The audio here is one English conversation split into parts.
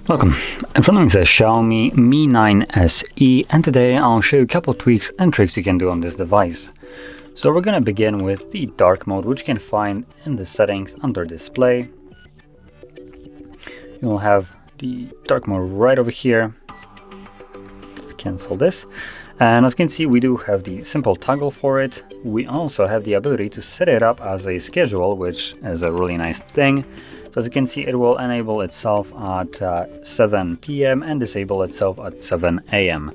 Welcome, in front of me is a Xiaomi Mi 9 SE, and today I'll show you a couple tweaks and tricks you can do on this device. So we're going to begin with the dark mode, which you can find in the settings under display. You'll have the dark mode right over here. Let's cancel this. And as you can see, we do have the simple toggle for it. We also have the ability to set it up as a schedule, which is a really nice thing. So as you can see, it will enable itself at 7 p.m. and disable itself at 7 a.m.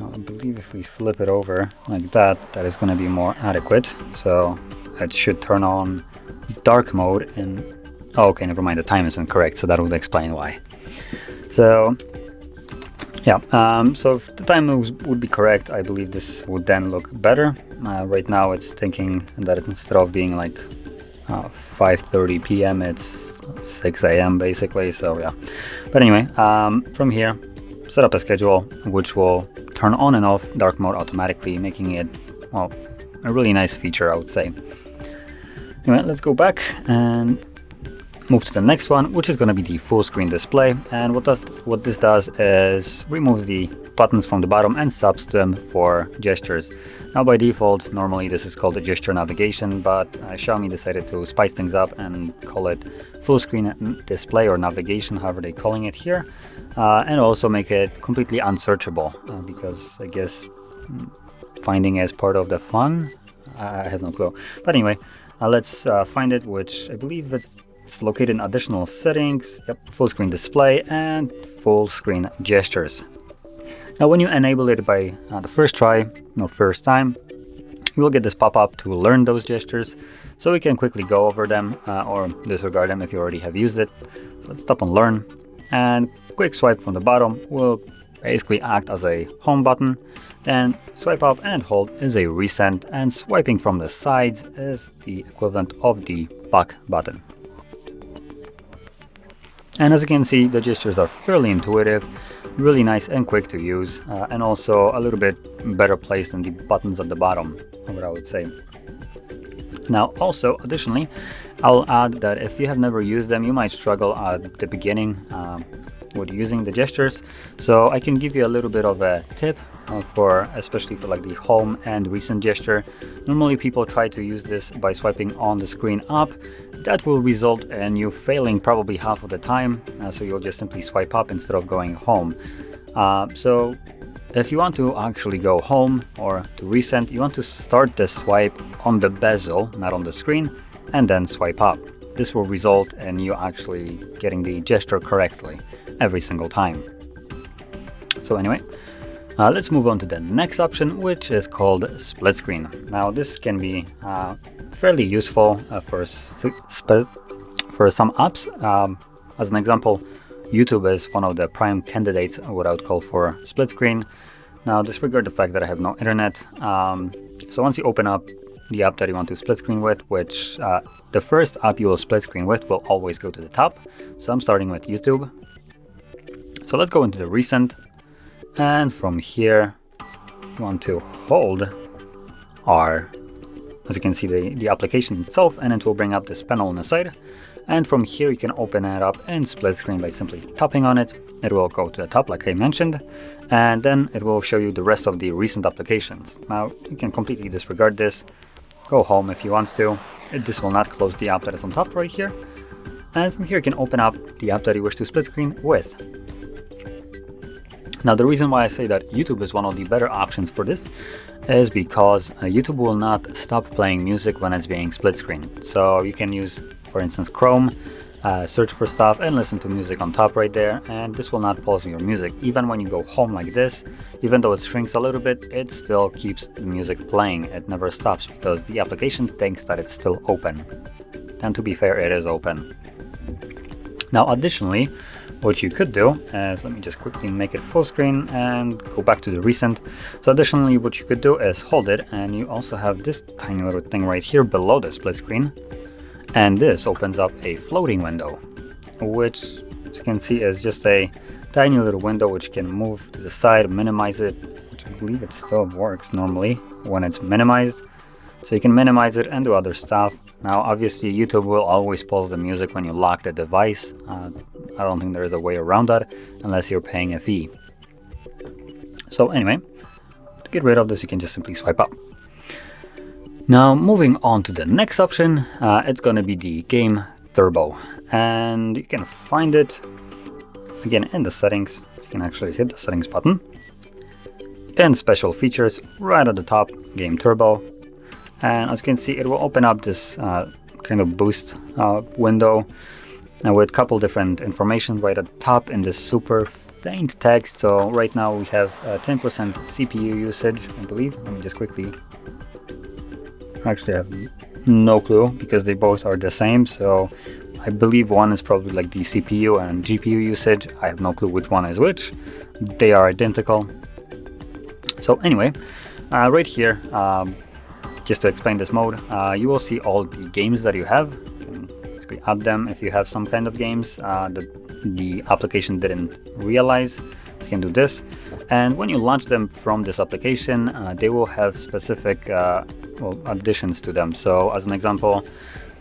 I believe if we flip it over like that, that is going to be more adequate. So it should turn on dark mode and... oh, okay, never mind, the time is incorrect, so that would explain why. So yeah, so if the time would be correct, I believe this would then look better. Right now it's thinking that instead of being like 5:30 p.m. it's 6 a.m. basically, so yeah. But anyway, from here, set up a schedule which will turn on and off dark mode automatically, making it, well, a really nice feature, I would say. Anyway, let's go back and move to the next one, which is going to be the full screen display. And what this does is remove the buttons from the bottom and stops them for gestures. Now by default, normally this is called a gesture navigation, but Xiaomi decided to spice things up and call it full screen display or navigation, however they're calling it here, and also make it completely unsearchable, because I guess finding is part of the fun. I have no clue. But anyway, let's find it, which I believe it's located in additional settings. Yep, full screen display and full screen gestures. Now when you enable it by the first try, first time, you will get this pop-up to learn those gestures, so we can quickly go over them or disregard them if you already have used it. Let's stop on learn, and quick swipe from the bottom will basically act as a home button. Then swipe up and hold is a reset, and swiping from the sides is the equivalent of the back button. And as you can see, the gestures are fairly intuitive, really nice and quick to use, and also a little bit better placed than the buttons at the bottom, what I would say. Now also, additionally, I'll add that if you have never used them, you might struggle at the beginning with using the gestures. So I can give you a little bit of a tip especially for like the home and recent gesture. Normally people try to use this by swiping on the screen up. That will result in you failing probably half of the time, so you'll just simply swipe up instead of going home. So if you want to actually go home or to recent, you want to start the swipe on the bezel, not on the screen, and then swipe up. This will result in you actually getting the gesture correctly every single time. So anyway, let's move on to the next option, which is called split screen. Now this can be fairly useful for some apps. As an example, YouTube is one of the prime candidates, what I would call for split screen. Now disregard the fact that I have no internet. So once you open up the app that you want to split screen with, which the first app you will split screen with will always go to the top. So I'm starting with YouTube. So let's go into the recent. And from here, you want to hold R, as you can see, the application itself, and it will bring up this panel on the side. And from here, you can open it up and split screen by simply tapping on it. It will go to the top, like I mentioned, and then it will show you the rest of the recent applications. Now, you can completely disregard this, go home if you want to. This will not close the app that is on top right here. And from here, you can open up the app that you wish to split screen with. Now the reason why I say that YouTube is one of the better options for this is because YouTube will not stop playing music when it's being split screen. So you can use, for instance, Chrome, search for stuff and listen to music on top right there, and this will not pause your music. Even when you go home like this, even though it shrinks a little bit, it still keeps the music playing. It never stops because the application thinks that it's still open. And to be fair, it is open. Now additionally, what you could do is, let me just quickly make it full screen and go back to the recent. So additionally, what you could do is hold it, and you also have this tiny little thing right here below the split screen. And this opens up a floating window, which, as you can see, is just a tiny little window which can move to the side, minimize it, which I believe it still works normally when it's minimized. So you can minimize it and do other stuff. Now obviously YouTube will always pause the music when you lock the device. I don't think there is a way around that unless you're paying a fee. So anyway, to get rid of this you can just simply swipe up. Now moving on to the next option, it's going to be the game turbo, and you can find it again in the settings. You can actually hit the settings button and special features right at the top, game turbo, and as you can see it will open up this kind of boost window with a couple different information right at the top in this super faint text. So right now we have 10% CPU usage, I believe. Let me just quickly, actually I have no clue because they both are the same, so I believe one is probably like the CPU and GPU usage. I have no clue which one is which. They are identical. So anyway, right here, just to explain this mode, you will see all the games that you have. You can basically add them if you have some kind of games that the application didn't realize. You can do this, and when you launch them from this application, they will have specific additions to them. So as an example,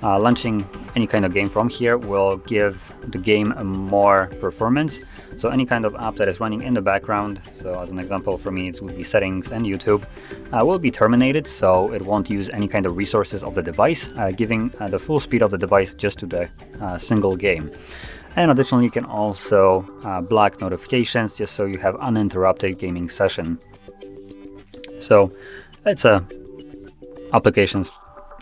launching any kind of game from here will give the game more performance. So any kind of app that is running in the background, so as an example for me it would be settings and YouTube, will be terminated, so it won't use any kind of resources of the device, giving the full speed of the device just to the single game. And additionally you can also block notifications just so you have uninterrupted gaming session. So it's a application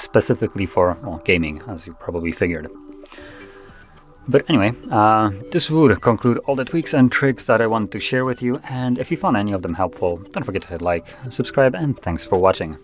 specifically for gaming, as you probably figured. But anyway, this would conclude all the tweaks and tricks that I wanted to share with you, and if you found any of them helpful, don't forget to hit like, subscribe, and thanks for watching.